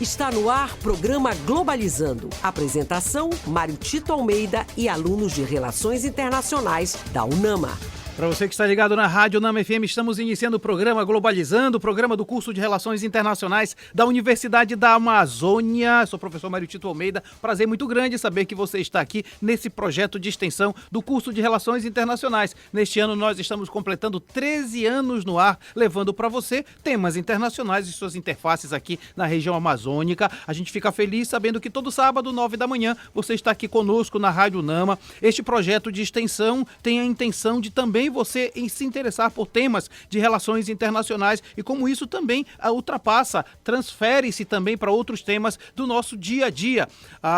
Está no ar programa Globalizando. Apresentação, Mário Tito Almeida e alunos de Relações Internacionais da UNAMA. Para você que está ligado na Rádio UNAMA FM, estamos iniciando o programa Globalizando, o programa do curso de Relações Internacionais da Universidade da Amazônia. Sou o professor Mário Tito Almeida. Prazer muito grande saber que você está aqui nesse projeto de extensão do curso de Relações Internacionais. Neste ano nós estamos completando 13 anos no ar, levando para você temas internacionais e suas interfaces aqui na região amazônica. A gente fica feliz sabendo que todo sábado, 9 da manhã, você está aqui conosco na Rádio UNAMA. Este projeto de extensão tem a intenção de também você se interessar por temas de relações internacionais e como isso também ultrapassa, transfere-se também para outros temas do nosso dia a dia.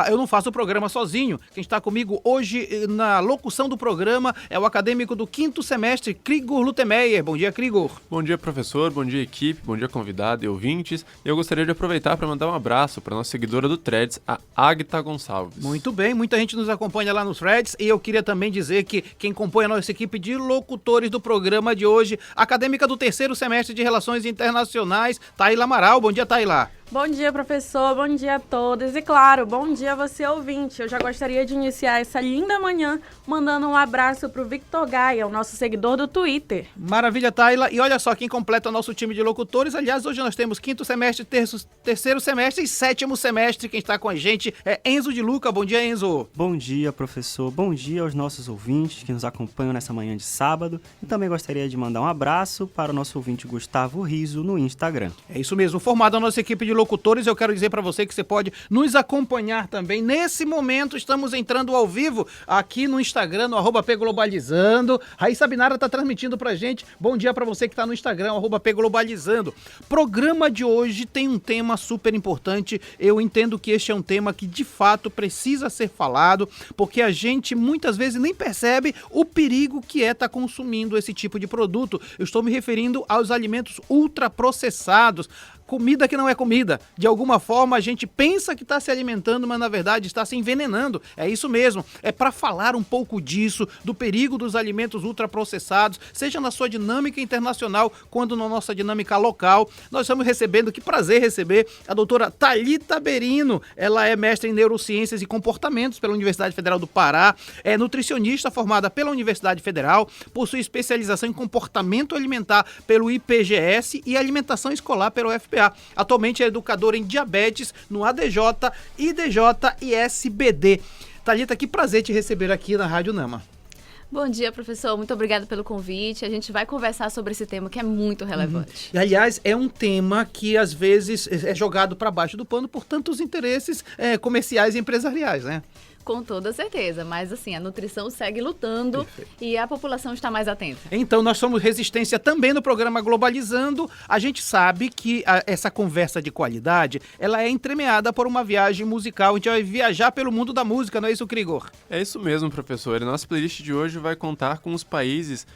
Eu não faço o programa sozinho. Quem está comigo hoje na locução do programa é o acadêmico do 5º semestre, Krigor Lutemeyer. Bom dia, Krigor. Bom dia, professor. Bom dia, equipe. Bom dia, convidado e ouvintes. Eu gostaria de aproveitar para mandar um abraço para a nossa seguidora do Threads, a Agatha Gonçalves. Muito bem, muita gente nos acompanha lá nos Threads e eu queria também dizer que quem compõe a nossa equipe de locutores do programa de hoje, acadêmica do 3º semestre de Relações Internacionais, Taila Amaral. Bom dia, Taila. Bom dia, professor. Bom dia a todos. E claro, bom dia a você, ouvinte. Eu já gostaria de iniciar essa linda manhã mandando um abraço para o Victor Gaia, o nosso seguidor do Twitter. Maravilha, Taila. E olha só quem completa o nosso time de locutores. Aliás, hoje nós temos 5º semestre, 3º semestre e 7º semestre. Quem está com a gente é Enzo de Luca. Bom dia, Enzo. Bom dia, professor. Bom dia aos nossos ouvintes que nos acompanham nessa manhã de sábado. E também gostaria de mandar um abraço para o nosso ouvinte Gustavo Riso no Instagram. É isso mesmo. Formada a nossa equipe de locutores, eu quero dizer para você que você pode nos acompanhar também. Nesse momento, estamos entrando ao vivo aqui no Instagram, no @pglobalizando. Raíssa Binara está transmitindo pra gente. Bom dia para você que está no Instagram, @pglobalizando. Programa de hoje tem um tema super importante. Eu entendo que este é um tema que, de fato, precisa ser falado, porque a gente muitas vezes nem percebe o perigo que é estar consumindo esse tipo de produto. Eu estou me referindo aos alimentos ultraprocessados. Comida que não é comida. De alguma forma a gente pensa que está se alimentando, mas na verdade está se envenenando. É isso mesmo. É para falar um pouco disso, do perigo dos alimentos ultraprocessados, seja na sua dinâmica internacional, quanto na nossa dinâmica local. Nós estamos recebendo, que prazer receber, a doutora Thalita Berino. Ela é mestre em Neurociências e Comportamentos pela Universidade Federal do Pará, é nutricionista formada pela Universidade Federal, possui especialização em comportamento alimentar pelo IPGS e alimentação escolar pelo UFPA. Atualmente é educadora em diabetes no ADJ, IDJ e SBD. Thalita, que prazer te receber aqui na Rádio UNAMA. Bom dia, professor. Muito obrigada pelo convite. A gente vai conversar sobre esse tema que é muito relevante. E, aliás, é um tema que às vezes é jogado para baixo do pano por tantos interesses comerciais e empresariais, né? Com toda certeza, mas assim, a nutrição segue lutando. Perfeito. E a população está mais atenta. Então, nós somos Resistência também no programa Globalizando. A gente sabe que essa conversa de qualidade, ela é entremeada por uma viagem musical. A gente vai viajar pelo mundo da música, não é isso, Krigor? É isso mesmo, professor. E nossa playlist de hoje vai contar com os países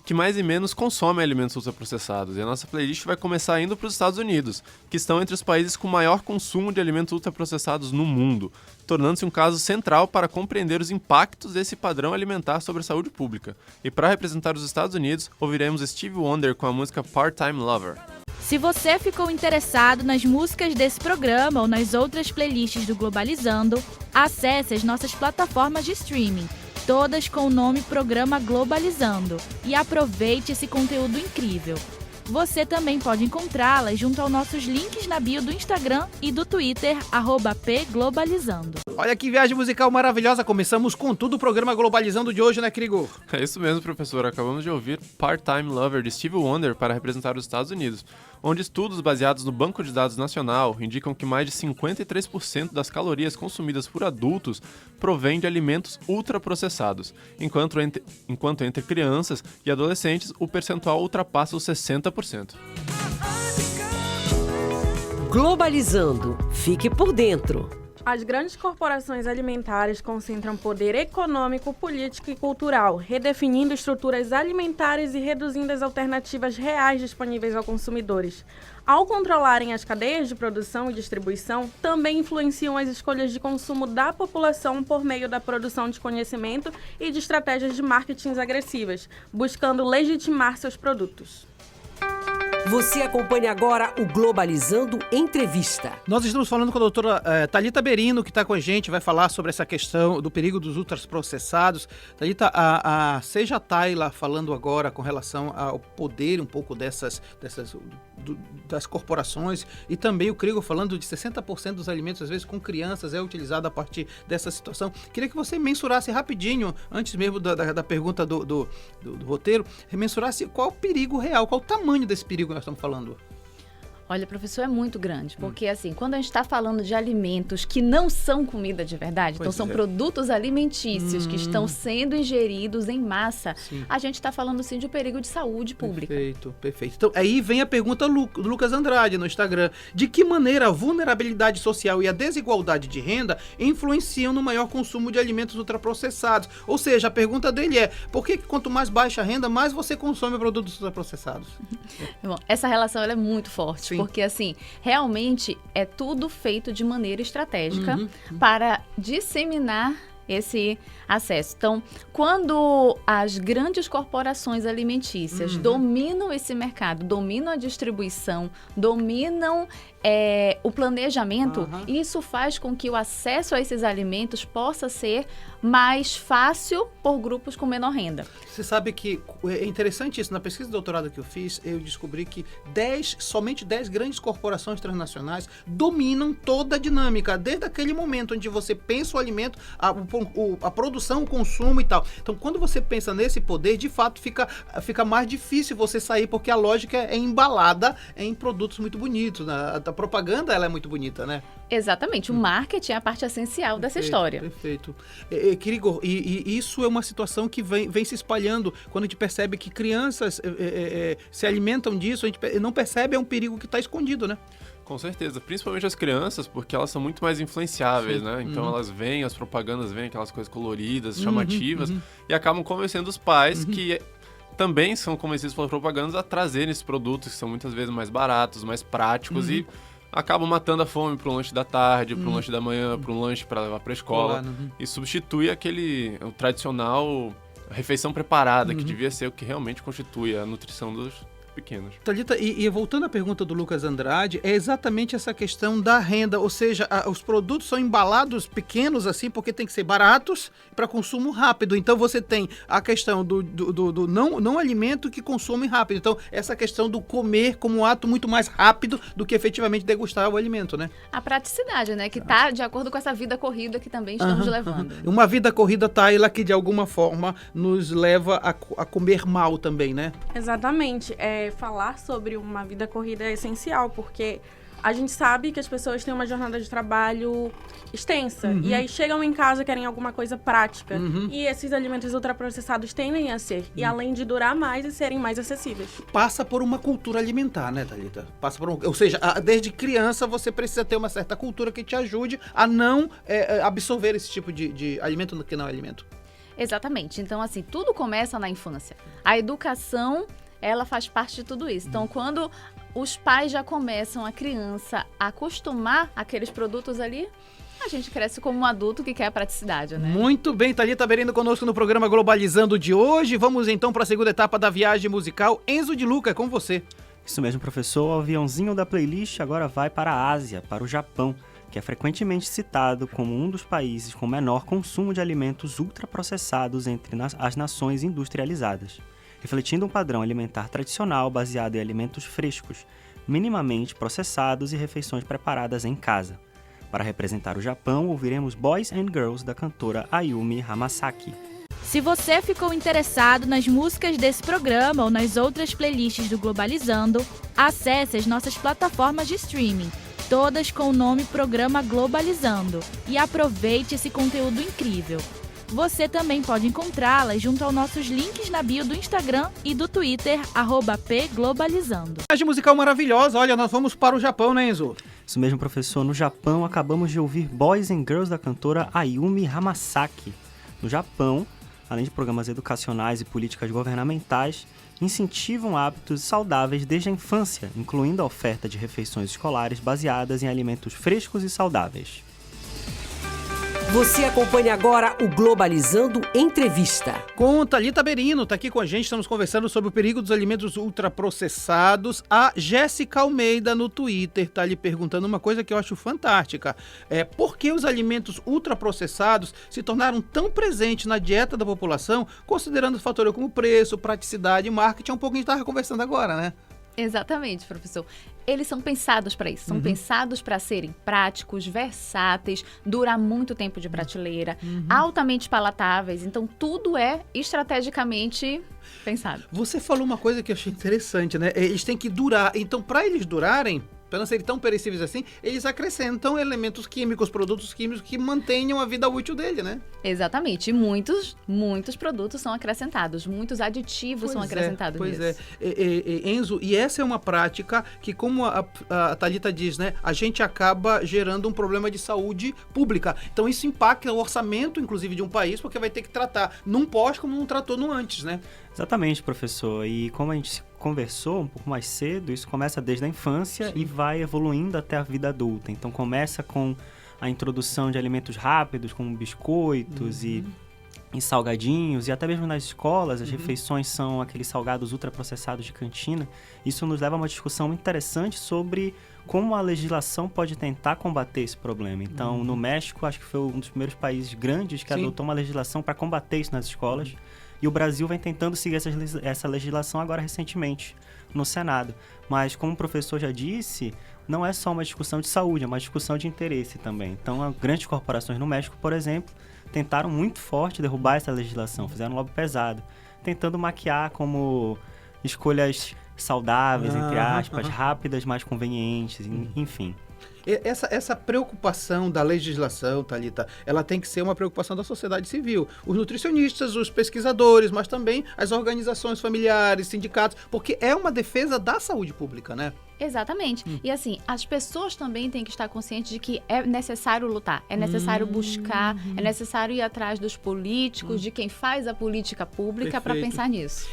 que mais e menos consomem alimentos ultraprocessados. E a nossa playlist vai começar indo para os Estados Unidos, que estão entre os países com maior consumo de alimentos ultraprocessados no mundo, tornando-se um caso central para compreender os impactos desse padrão alimentar sobre a saúde pública. E para representar os Estados Unidos, ouviremos Stevie Wonder com a música Part-Time Lover. Se você ficou interessado nas músicas desse programa ou nas outras playlists do Globalizando, acesse as nossas plataformas de streaming, todas com o nome Programa Globalizando, e aproveite esse conteúdo incrível. Você também pode encontrá-las junto aos nossos links na bio do Instagram e do Twitter, @pglobalizando. Olha que viagem musical maravilhosa, começamos com tudo o programa Globalizando de hoje, né, Krigor? É isso mesmo, professor. Acabamos de ouvir Part-Time Lover de Stevie Wonder para representar os Estados Unidos, onde estudos baseados no Banco de Dados Nacional indicam que mais de 53% das calorias consumidas por adultos provém de alimentos ultraprocessados, enquanto entre crianças e adolescentes o percentual ultrapassa os 60%. Globalizando. Fique por dentro. As grandes corporações alimentares concentram poder econômico, político e cultural, redefinindo estruturas alimentares e reduzindo as alternativas reais disponíveis aos consumidores. Ao controlarem as cadeias de produção e distribuição, também influenciam as escolhas de consumo da população por meio da produção de conhecimento e de estratégias de marketing agressivas, buscando legitimar seus produtos. Você acompanha agora o Globalizando Entrevista. Nós estamos falando com a doutora Thalita Berino, que está com a gente, vai falar sobre essa questão do perigo dos ultraprocessados. Thalita, você já está aí lá falando agora com relação ao poder um pouco das corporações, e também o Krieger falando de 60% dos alimentos, às vezes com crianças, é utilizado a partir dessa situação. Queria que você mensurasse rapidinho, antes mesmo da pergunta do roteiro, mensurasse qual o perigo real, qual o tamanho desse perigo que nós estamos falando. Olha, professor, é muito grande, porque assim, quando a gente está falando de alimentos que não são comida de verdade, então são produtos alimentícios que estão sendo ingeridos em massa, a gente está falando sim de um perigo de saúde pública. Perfeito. Então, aí vem a pergunta do Lucas Andrade no Instagram. De que maneira a vulnerabilidade social e a desigualdade de renda influenciam no maior consumo de alimentos ultraprocessados? Ou seja, a pergunta dele é, por que quanto mais baixa a renda, mais você consome produtos ultraprocessados? Bom, essa relação ela é muito forte. Porque, assim, realmente é tudo feito de maneira estratégica para disseminar esse acesso. Então, quando as grandes corporações alimentícias dominam esse mercado, dominam a distribuição, dominam o planejamento, isso faz com que o acesso a esses alimentos possa ser mais fácil por grupos com menor renda. Você sabe que é interessante isso. Na pesquisa de doutorado que eu fiz, eu descobri que somente 10 grandes corporações transnacionais dominam toda a dinâmica, desde aquele momento onde você pensa o alimento, a produção, o consumo e tal. Então, quando você pensa nesse poder, de fato, fica mais difícil você sair, porque a lógica é embalada em produtos muito bonitos. A propaganda, ela é muito bonita, né? Exatamente. O marketing é a parte essencial dessa história. Perfeito. Krieger, e isso é uma situação que vem se espalhando. Quando a gente percebe que crianças se alimentam disso, a gente não percebe, é um perigo que está escondido, né? Com certeza, principalmente as crianças, porque elas são muito mais influenciáveis, né? Então elas veem, as propagandas veem aquelas coisas coloridas, chamativas, e acabam convencendo os pais que também são convencidos pelas propagandas a trazerem esses produtos que são muitas vezes mais baratos, mais práticos e acabam matando a fome para um lanche da tarde, para um lanche da manhã, para um lanche para levar para a escola, e substitui o tradicional refeição preparada, que devia ser o que realmente constitui a nutrição dos pequenos. Thalita, e voltando à pergunta do Lucas Andrade, é exatamente essa questão da renda, ou seja, os produtos são embalados pequenos assim, porque tem que ser baratos para consumo rápido. Então você tem a questão do não alimento que consome rápido. Então essa questão do comer como um ato muito mais rápido do que efetivamente degustar o alimento, né? A praticidade, né? Que está de acordo com essa vida corrida que também estamos levando. Uma vida corrida, Tayla, que de alguma forma nos leva a comer mal também, né? Exatamente. Falar sobre uma vida corrida é essencial, porque a gente sabe que as pessoas têm uma jornada de trabalho extensa. E aí chegam em casa e querem alguma coisa prática. E esses alimentos ultraprocessados tendem a ser. E além de durar mais e serem mais acessíveis. Passa por uma cultura alimentar, né, Thalita? Ou seja, desde criança você precisa ter uma certa cultura que te ajude a não absorver esse tipo de alimento que não é alimento. Exatamente. Então, assim, tudo começa na infância. A educação, ela faz parte de tudo isso. Então, quando os pais já começam a criança a acostumar aqueles produtos ali, a gente cresce como um adulto que quer a praticidade, né? Muito bem, Thalita Berino conosco no programa Globalizando de hoje. Vamos então para a segunda etapa da viagem musical. Enzo de Luca, é com você. Isso mesmo, professor. O aviãozinho da playlist agora vai para a Ásia, para o Japão, que é frequentemente citado como um dos países com menor consumo de alimentos ultraprocessados entre as nações industrializadas, refletindo um padrão alimentar tradicional baseado em alimentos frescos, minimamente processados e refeições preparadas em casa. Para representar o Japão, ouviremos Boys and Girls da cantora Ayumi Hamasaki. Se você ficou interessado nas músicas desse programa ou nas outras playlists do Globalizando, acesse as nossas plataformas de streaming, todas com o nome Programa Globalizando, e aproveite esse conteúdo incrível. Você também pode encontrá-las junto aos nossos links na bio do Instagram e do Twitter, @pglobalizando. Viagem musical maravilhosa. Olha, nós vamos para o Japão, né, Enzo? Isso mesmo, professor. No Japão, acabamos de ouvir Boys and Girls da cantora Ayumi Hamasaki. No Japão, além de programas educacionais e políticas governamentais, incentivam hábitos saudáveis desde a infância, incluindo a oferta de refeições escolares baseadas em alimentos frescos e saudáveis. Você acompanha agora o Globalizando Entrevista. Com Thalita Berino, tá aqui com a gente, estamos conversando sobre o perigo dos alimentos ultraprocessados. A Jéssica Almeida no Twitter tá lhe perguntando uma coisa que eu acho fantástica. Por que os alimentos ultraprocessados se tornaram tão presentes na dieta da população, considerando os fatores como preço, praticidade e marketing? É um pouco que a gente estava conversando agora, né? Exatamente, professor. Eles são pensados para isso, são pensados para serem práticos, versáteis, durar muito tempo de prateleira, altamente palatáveis. Então, tudo é estrategicamente pensado. Você falou uma coisa que eu achei interessante, né? Eles têm que durar. Então, para eles durarem, para não serem tão perecíveis assim, eles acrescentam elementos químicos, produtos químicos que mantenham a vida útil dele, né? Exatamente. E muitos produtos são acrescentados, muitos aditivos são acrescentados nisso. Pois é. Enzo, e essa é uma prática que, como a Thalita diz, né? A gente acaba gerando um problema de saúde pública. Então, isso impacta o orçamento, inclusive, de um país, porque vai ter que tratar num pós como não tratou no antes, né? Exatamente, professor. E como a gente conversou um pouco mais cedo, isso começa desde a infância e vai evoluindo até a vida adulta. Então começa com a introdução de alimentos rápidos, como biscoitos e salgadinhos, e até mesmo nas escolas as refeições são aqueles salgados ultraprocessados de cantina. Isso nos leva a uma discussão muito interessante sobre como a legislação pode tentar combater esse problema. Então, no México, acho que foi um dos primeiros países grandes que adotou uma legislação para combater isso nas escolas. E o Brasil vem tentando seguir essa legislação agora recentemente no Senado. Mas, como o professor já disse, não é só uma discussão de saúde, é uma discussão de interesse também. Então, grandes corporações no México, por exemplo, tentaram muito forte derrubar essa legislação, fizeram um lobby pesado, tentando maquiar como escolhas saudáveis, entre aspas, rápidas, mais convenientes, enfim. Essa preocupação da legislação, Thalita, ela tem que ser uma preocupação da sociedade civil. Os nutricionistas, os pesquisadores, mas também as organizações familiares, sindicatos, porque é uma defesa da saúde pública, né? Exatamente. E assim, as pessoas também têm que estar conscientes de que é necessário lutar, é necessário buscar, é necessário ir atrás dos políticos, de quem faz a política pública para pensar nisso.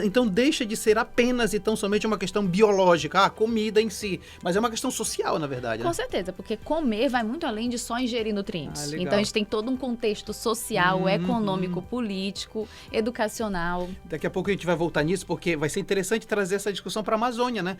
Então deixa de ser apenas e tão somente uma questão biológica, a comida em si, mas é uma questão social, na verdade. Com certeza, porque comer vai muito além de só ingerir nutrientes. Então a gente tem todo um contexto social, econômico, político, educacional. Daqui a pouco a gente vai voltar nisso, porque vai ser interessante trazer essa discussão para a Amazônia, né?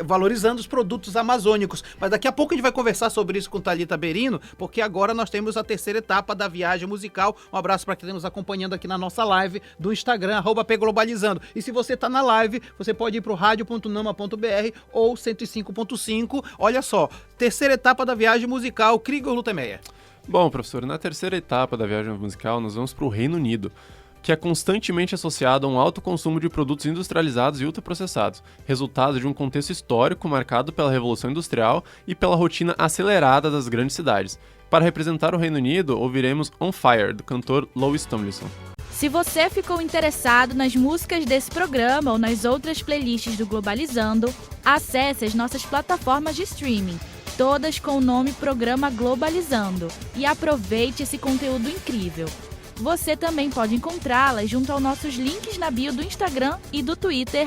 Valorizando os produtos amazônicos. Mas daqui a pouco a gente vai conversar sobre isso com Thalita Berino, porque agora nós temos a terceira etapa da viagem musical. Um abraço para quem está nos acompanhando aqui na nossa live do Instagram, @pglobalizando. E se você está na live, você pode ir para o radio.nama.br ou 105.5. Olha só, terceira etapa da viagem musical, Krigor Lutemeyer. Bom, professor, na terceira etapa da viagem musical, nós vamos para o Reino Unido, que é constantemente associado a um alto consumo de produtos industrializados e ultraprocessados, resultado de um contexto histórico marcado pela Revolução Industrial e pela rotina acelerada das grandes cidades. Para representar o Reino Unido, ouviremos On Fire, do cantor Louis Tomlinson. Se você ficou interessado nas músicas desse programa ou nas outras playlists do Globalizando, acesse as nossas plataformas de streaming, todas com o nome Programa Globalizando, e aproveite esse conteúdo incrível. Você também pode encontrá-las junto aos nossos links na bio do Instagram e do Twitter,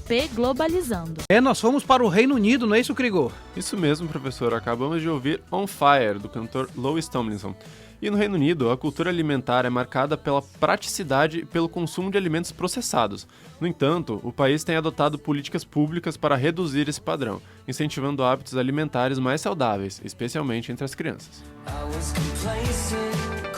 @pglobalizando. Nós fomos para o Reino Unido, não é isso, Krigor? Isso mesmo, professor. Acabamos de ouvir On Fire, do cantor Louis Tomlinson. E no Reino Unido, a cultura alimentar é marcada pela praticidade e pelo consumo de alimentos processados. No entanto, o país tem adotado políticas públicas para reduzir esse padrão, incentivando hábitos alimentares mais saudáveis, especialmente entre as crianças.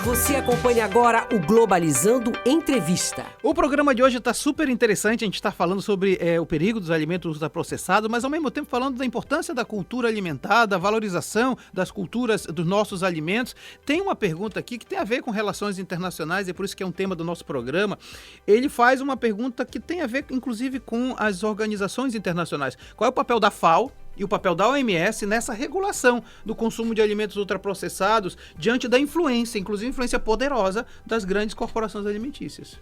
Você acompanha agora o Globalizando Entrevista. O programa de hoje está super interessante, a gente está falando sobre o perigo dos alimentos ultraprocessados, mas ao mesmo tempo falando da importância da cultura alimentar, da valorização das culturas dos nossos alimentos. Tem uma pergunta aqui que tem a ver com relações internacionais, e é por isso que é um tema do nosso programa. Ele faz uma pergunta que tem a ver, inclusive, com as organizações internacionais. Qual é o papel da FAO e o papel da OMS nessa regulação do consumo de alimentos ultraprocessados diante da influência, inclusive influência poderosa, das grandes corporações alimentícias?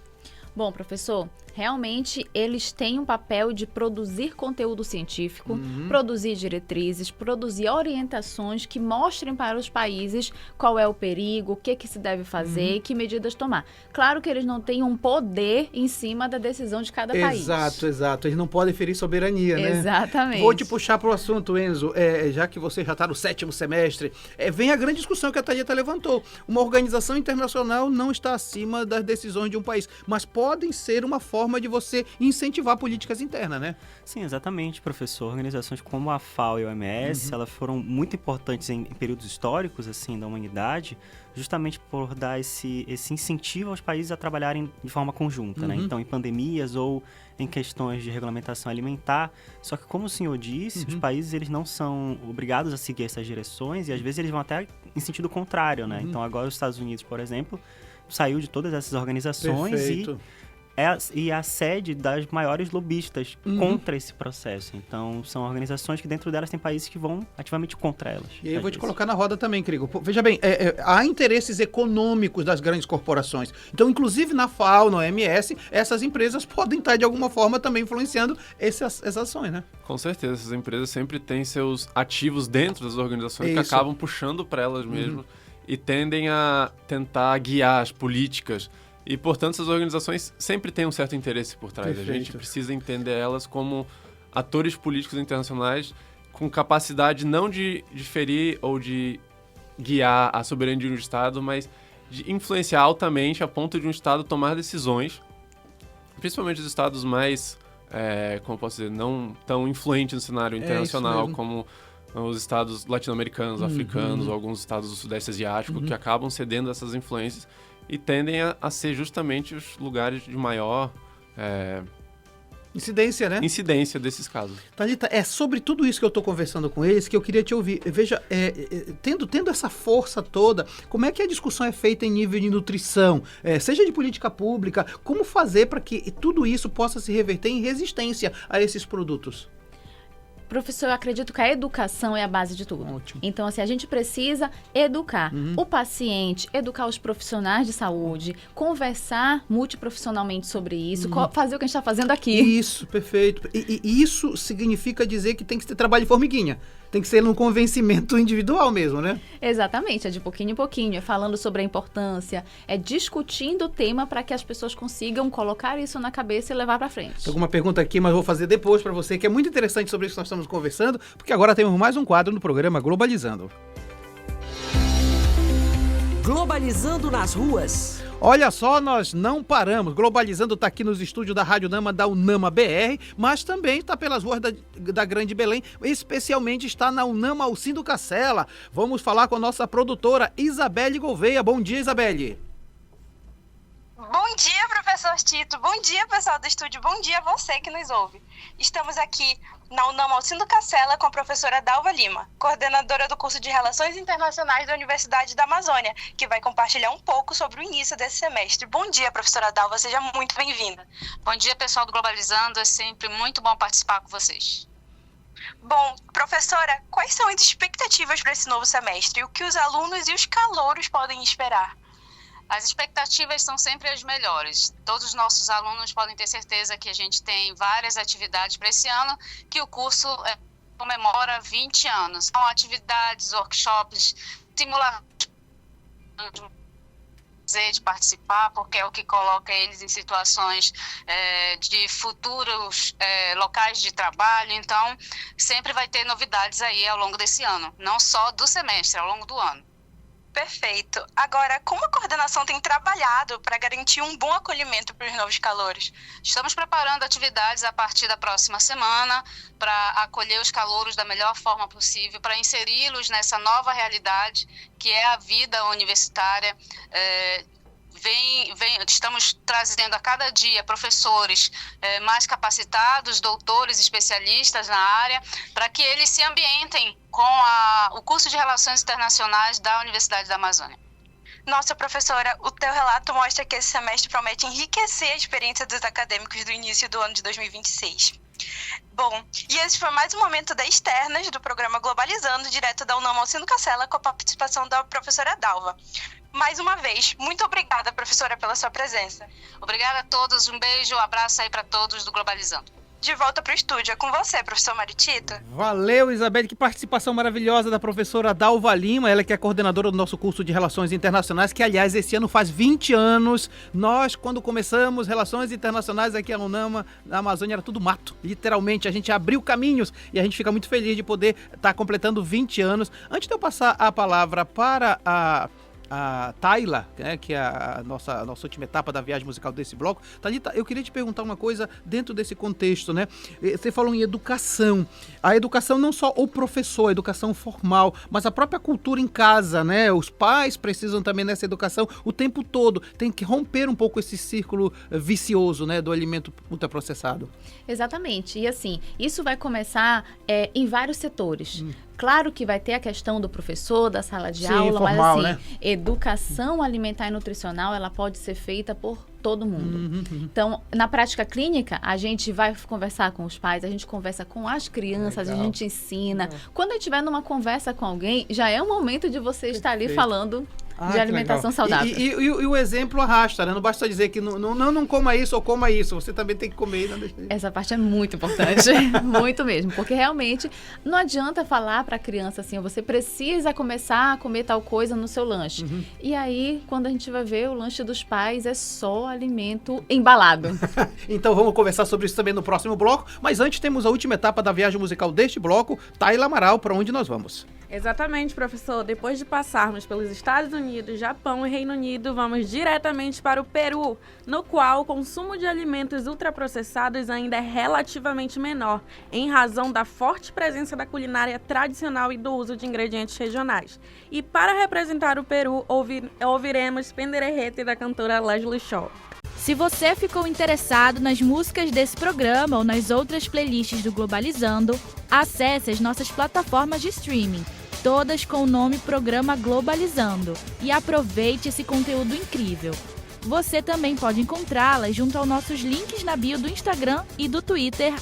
Bom, professor, realmente eles têm um papel de produzir conteúdo científico, produzir diretrizes, produzir orientações que mostrem para os países qual é o perigo, o que se deve fazer, que medidas tomar. Claro que eles não têm um poder em cima da decisão de cada país. Exato. Eles não podem ferir soberania, né? Exatamente. Vou te puxar para o assunto, Enzo, já que você já está no 7º semestre, vem a grande discussão que a Thalita levantou. Uma organização internacional não está acima das decisões de um país, mas podem ser uma forma de você incentivar políticas internas, né? Sim, exatamente, professor. Organizações como a FAO e a OMS, elas foram muito importantes em períodos históricos, assim, da humanidade, justamente por dar esse incentivo aos países a trabalharem de forma conjunta, né? Então, em pandemias ou em questões de regulamentação alimentar. Só que, como o senhor disse, os países eles não são obrigados a seguir essas direções e, às vezes, eles vão até em sentido contrário, né? Então, agora os Estados Unidos, por exemplo, saiu de todas essas organizações. Perfeito. E a sede das maiores lobistas contra esse processo. Então, são organizações que dentro delas tem países que vão ativamente contra elas. E aí eu vou te colocar na roda também, Crigo. Veja bem, há interesses econômicos das grandes corporações. Então, inclusive na FAO, na OMS, essas empresas podem estar, de alguma forma, também influenciando essas ações, né? Com certeza, essas empresas sempre têm seus ativos dentro das organizações que acabam puxando para elas mesmas e tendem a tentar guiar as políticas. E, portanto, essas organizações sempre têm um certo interesse por trás. Perfeito. A gente precisa entender elas como atores políticos internacionais com capacidade não de ferir ou de guiar a soberania de um Estado, mas de influenciar altamente a ponto de um Estado tomar decisões, principalmente os Estados mais, como posso dizer, não tão influentes no cenário internacional como os Estados latino-americanos, africanos, ou alguns Estados do Sudeste Asiático, que acabam cedendo a essas influências e tendem a ser justamente os lugares de maior incidência, né? Incidência desses casos. Thalita, é sobre tudo isso que eu estou conversando com eles que eu queria te ouvir. Veja, tendo essa força toda, como é que a discussão é feita em nível de nutrição, seja de política pública, como fazer para que tudo isso possa se reverter em resistência a esses produtos? Professor, eu acredito que a educação é a base de tudo. Ótimo. Então, assim, a gente precisa educar o paciente, educar os profissionais de saúde, conversar multiprofissionalmente sobre isso, fazer o que a gente está fazendo aqui. Isso, perfeito. E isso significa dizer que tem que ter trabalho de formiguinha. Tem que ser num convencimento individual mesmo, né? Exatamente, é de pouquinho em pouquinho, é falando sobre a importância, é discutindo o tema para que as pessoas consigam colocar isso na cabeça e levar para frente. Tem alguma pergunta aqui, mas vou fazer depois para você, que é muito interessante sobre isso que nós estamos conversando, porque agora temos mais um quadro no programa Globalizando. Globalizando nas ruas. Olha só, nós não paramos. Globalizando está aqui nos estúdios da Rádio Nama, da Unama BR, mas também está pelas ruas da Grande Belém, especialmente está na Unama Alcindo Cacela. Vamos falar com a nossa produtora Isabelle Gouveia. Bom dia, Isabelle. Bom dia, professor Tito. Bom dia, pessoal do estúdio. Bom dia a você que nos ouve. Estamos aqui na Unama Alcindo Cacela com a professora Dalva Lima, coordenadora do curso de Relações Internacionais da Universidade da Amazônia, que vai compartilhar um pouco sobre o início desse semestre. Bom dia, professora Dalva. Seja muito bem-vinda. Bom dia, pessoal do Globalizando. É sempre muito bom participar com vocês. Bom, professora, quais são as expectativas para esse novo semestre? O que os alunos e os calouros podem esperar? As expectativas são sempre as melhores. Todos os nossos alunos podem ter certeza que a gente tem várias atividades para esse ano, que o curso comemora 20 anos. São atividades, workshops, simulações de participar, porque é o que coloca eles em situações de futuros locais de trabalho. Então, sempre vai ter novidades aí ao longo desse ano, não só do semestre, ao longo do ano. Perfeito. Agora, como a coordenação tem trabalhado para garantir um bom acolhimento para os novos calouros? Estamos preparando atividades a partir da próxima semana para acolher os calouros da melhor forma possível, para inseri-los nessa nova realidade que é a vida universitária. Estamos trazendo a cada dia professores mais capacitados, doutores, especialistas na área, para que eles se ambientem com o curso de Relações Internacionais da Universidade da Amazônia. Nossa, professora, o teu relato mostra que esse semestre promete enriquecer a experiência dos acadêmicos do início do ano de 2026. Bom, e esse foi mais um momento da Externas do programa Globalizando, direto da Unama Alcindo Cacela, com a participação da professora Dalva. Mais uma vez, muito obrigada, professora, pela sua presença. Obrigada a todos, um beijo, um abraço aí para todos do Globalizando. De volta para o estúdio, é com você, professor Mário Tito. Valeu, Isabelle, que participação maravilhosa da professora Dalva Lima, ela que é coordenadora do nosso curso de Relações Internacionais, que, aliás, esse ano faz 20 anos. Nós, quando começamos Relações Internacionais aqui na UNAMA, na Amazônia, era tudo mato, literalmente. A gente abriu caminhos e a gente fica muito feliz de poder estar completando 20 anos. Antes de eu passar a palavra para a Tayla, né, que é a nossa última etapa da viagem musical desse bloco. Thalita, eu queria te perguntar uma coisa dentro desse contexto, né? Você falou em educação. A educação não só o professor, a educação formal, mas a própria cultura em casa, né? Os pais precisam também nessa educação o tempo todo. Tem que romper um pouco esse círculo vicioso, né, do alimento ultraprocessado. Exatamente. E assim, isso vai começar em vários setores. Claro que vai ter a questão do professor, da sala de aula, formal, mas assim, né? Educação alimentar e nutricional, ela pode ser feita por todo mundo. Então, na prática clínica, a gente vai conversar com os pais, a gente conversa com as crianças, a gente ensina. Quando a gente estiver numa conversa com alguém, já é o momento de você estar ali falando de alimentação saudável. E o exemplo arrasta, né? Não basta dizer que não coma isso ou coma isso. Você também tem que comer. Não deixa... Essa parte é muito importante. Muito mesmo. Porque realmente não adianta falar para a criança assim, você precisa começar a comer tal coisa no seu lanche. E aí, quando a gente vai ver, o lanche dos pais é só alimento embalado. Então vamos conversar sobre isso também no próximo bloco. Mas antes temos a última etapa da viagem musical deste bloco. Tayla Amaral, para onde nós vamos? Exatamente, professor. Depois de passarmos pelos Estados Unidos, Japão e Reino Unido, vamos diretamente para o Peru, no qual o consumo de alimentos ultraprocessados ainda é relativamente menor, em razão da forte presença da culinária tradicional e do uso de ingredientes regionais. E para representar o Peru, ouviremos Pendererrete da cantora Leslie Shaw. Se você ficou interessado nas músicas desse programa ou nas outras playlists do Globalizando, acesse as nossas plataformas de streaming, todas com o nome Programa Globalizando, e aproveite esse conteúdo incrível. Você também pode encontrá-las junto aos nossos links na bio do Instagram e do Twitter,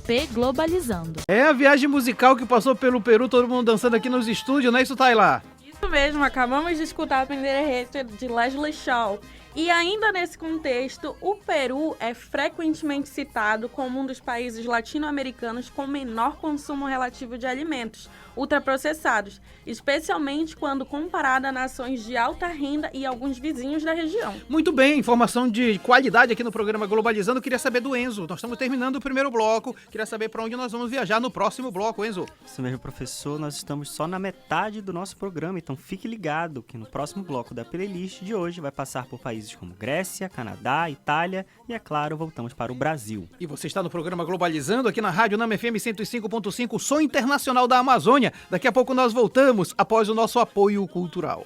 @pglobalizando. É a viagem musical que passou pelo Peru, todo mundo dançando aqui nos estúdios, não é isso, Tayla? Isso mesmo, acabamos de escutar a Pendererrete de Leslie Shaw. E ainda nesse contexto, o Peru é frequentemente citado como um dos países latino-americanos com menor consumo relativo de alimentos ultraprocessados, especialmente quando comparado a nações de alta renda e alguns vizinhos da região. Muito bem, informação de qualidade aqui no programa Globalizando. Eu queria saber do Enzo. Nós estamos terminando o primeiro bloco. Queria saber para onde nós vamos viajar no próximo bloco, Enzo. Isso mesmo, professor. Nós estamos só na metade do nosso programa, então fique ligado que no próximo bloco da playlist de hoje vai passar por países como Grécia, Canadá, Itália e, é claro, voltamos para o Brasil. E você está no programa Globalizando aqui na Rádio UNAMA FM 105.5, Som Internacional da Amazônia. Daqui a pouco nós voltamos após o nosso apoio cultural.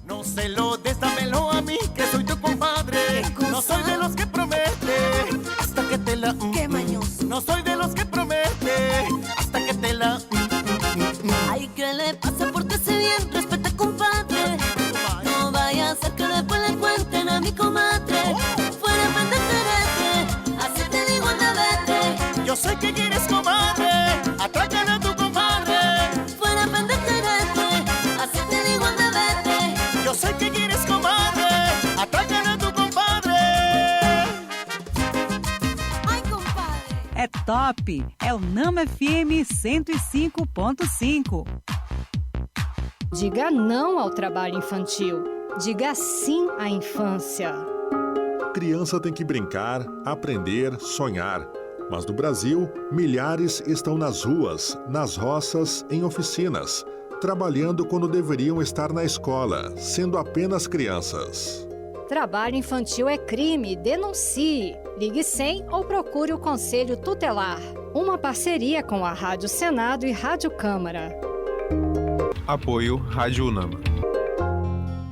No se lo des, dámelo a mí, que soy tu compadre. No soy de los que promete hasta que te la... Qué mañoso. No soy de los que promete hasta que te la... Ay, ¿qué le pasa? Pórtese bien, respeta, compadre. No vaya a ser que después le cuenten a mi comadre. Fuera pendejerete, así te digo, anda, vete. Yo sé que quieres, comadre, atrácala a tu compadre. Fuera pendejerete, así te digo, anda, vete. Yo sé que quieres, comadre, atrácala a tu compadre. Ay, compadre. É top, é o UNAMA FM 105.5. Diga não ao trabalho infantil. Diga sim à infância. Criança tem que brincar, aprender, sonhar. Mas no Brasil, milhares estão nas ruas, nas roças, em oficinas, trabalhando quando deveriam estar na escola, sendo apenas crianças. Trabalho infantil é crime, denuncie. Ligue 100 ou procure o Conselho Tutelar. Uma parceria com a Rádio Senado e Rádio Câmara. Apoio Rádio UNAMA.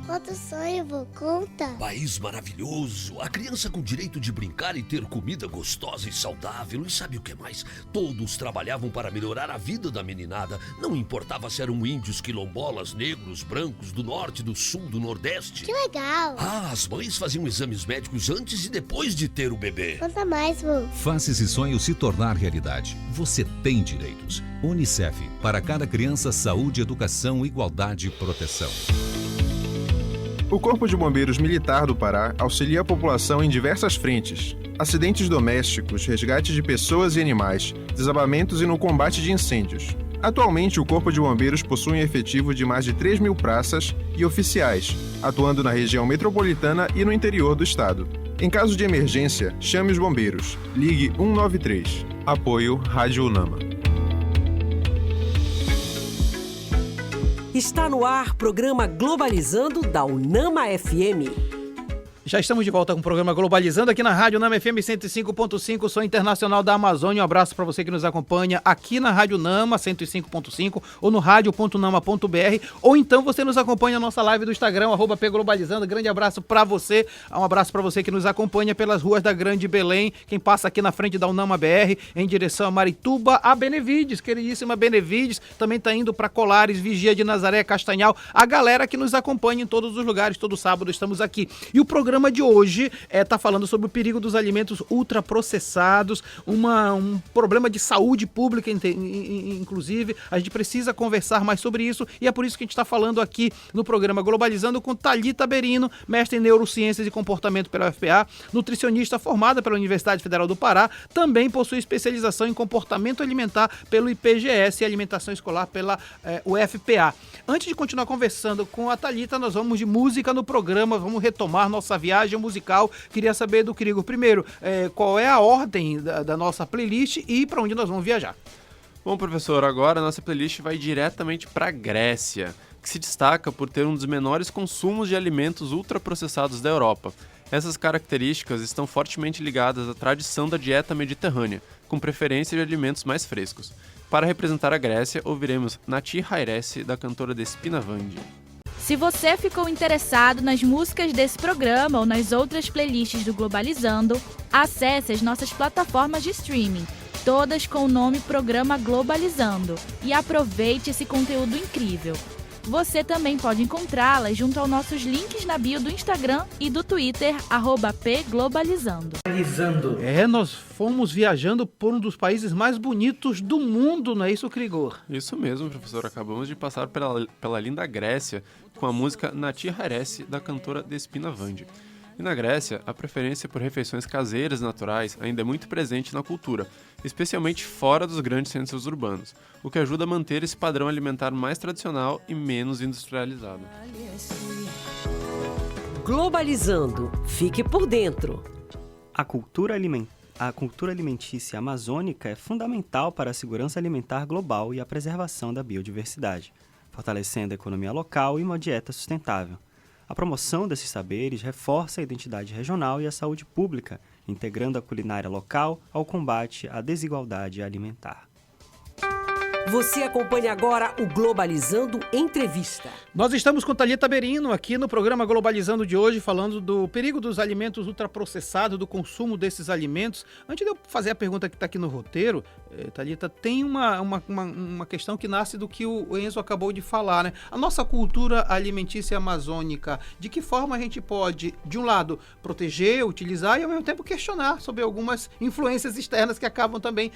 Outro sonho, vou contar. País maravilhoso, a criança com direito de brincar e ter comida gostosa e saudável. E sabe o que mais? Todos trabalhavam para melhorar a vida da meninada. Não importava se eram índios, quilombolas, negros, brancos, do norte, do sul, do nordeste. Que legal! Ah, as mães faziam exames médicos antes e depois de ter o bebê. Conta mais, vô. Faça esse sonho se tornar realidade. Você tem direitos. Unicef, para cada criança, saúde, educação, igualdade e proteção. O Corpo de Bombeiros Militar do Pará auxilia a população em diversas frentes: acidentes domésticos, resgate de pessoas e animais, desabamentos e no combate de incêndios. Atualmente, o Corpo de Bombeiros possui um efetivo de mais de 3.000 praças e oficiais, atuando na região metropolitana e no interior do estado. Em caso de emergência, chame os bombeiros. Ligue 193. Apoio Rádio Unama. Está no ar programa Globalizando da Unama FM. Já estamos de volta com o programa Globalizando aqui na Rádio Unama FM 105.5, Som Internacional da Amazônia. Um abraço para você que nos acompanha aqui na Rádio Unama 105.5 ou no radio.unama.br, ou então você nos acompanha na nossa live do Instagram, @pglobalizando. Grande abraço para você. Um abraço para você que nos acompanha pelas ruas da Grande Belém, quem passa aqui na frente da Unama BR em direção a Marituba, a Benevides, queridíssima Benevides, também está indo para Colares, Vigia de Nazaré, Castanhal. A galera que nos acompanha em todos os lugares, todo sábado estamos aqui. E o programa de hoje está falando sobre o perigo dos alimentos ultraprocessados, um problema de saúde pública, inclusive. A gente precisa conversar mais sobre isso e é por isso que a gente está falando aqui no programa Globalizando com Thalita Berino, mestre em Neurociências e Comportamento pela UFPA, nutricionista formada pela Universidade Federal do Pará, também possui especialização em Comportamento Alimentar pelo IPGS e Alimentação Escolar pela UFPA. Antes de continuar conversando com a Thalita, nós vamos de música no programa, vamos retomar nossa viagem musical. Queria saber do Krigor, primeiro, qual é a ordem da nossa playlist e para onde nós vamos viajar? Bom, professor, agora a nossa playlist vai diretamente para a Grécia, que se destaca por ter um dos menores consumos de alimentos ultraprocessados da Europa. Essas características estão fortemente ligadas à tradição da dieta mediterrânea, com preferência de alimentos mais frescos. Para representar a Grécia, ouviremos Nati Hairesi, da cantora Despina Vandi. Se você ficou interessado nas músicas desse programa ou nas outras playlists do Globalizando, acesse as nossas plataformas de streaming, todas com o nome Programa Globalizando, e aproveite esse conteúdo incrível. Você também pode encontrá-las junto aos nossos links na bio do Instagram e do Twitter, @pglobalizando. Nós fomos viajando por um dos países mais bonitos do mundo, não é isso, Krigor? Isso mesmo, professor. Acabamos de passar pela linda Grécia com a música Nati Hairesi, da cantora Despina Vandi. E na Grécia, a preferência por refeições caseiras e naturais ainda é muito presente na cultura, especialmente fora dos grandes centros urbanos, o que ajuda a manter esse padrão alimentar mais tradicional e menos industrializado. Globalizando. Fique por dentro. A cultura alimentícia amazônica é fundamental para a segurança alimentar global e a preservação da biodiversidade, fortalecendo a economia local e uma dieta sustentável. A promoção desses saberes reforça a identidade regional e a saúde pública, integrando a culinária local ao combate à desigualdade alimentar. Você acompanha agora o Globalizando Entrevista. Nós estamos com Thalita Berino aqui no programa Globalizando de hoje, falando do perigo dos alimentos ultraprocessados, do consumo desses alimentos. Antes de eu fazer a pergunta que está aqui no roteiro, Thalita, tem uma questão que nasce do que o Enzo acabou de falar, né? A nossa cultura alimentícia amazônica, de que forma a gente pode, de um lado, proteger, utilizar e ao mesmo tempo questionar sobre algumas influências externas que acabam também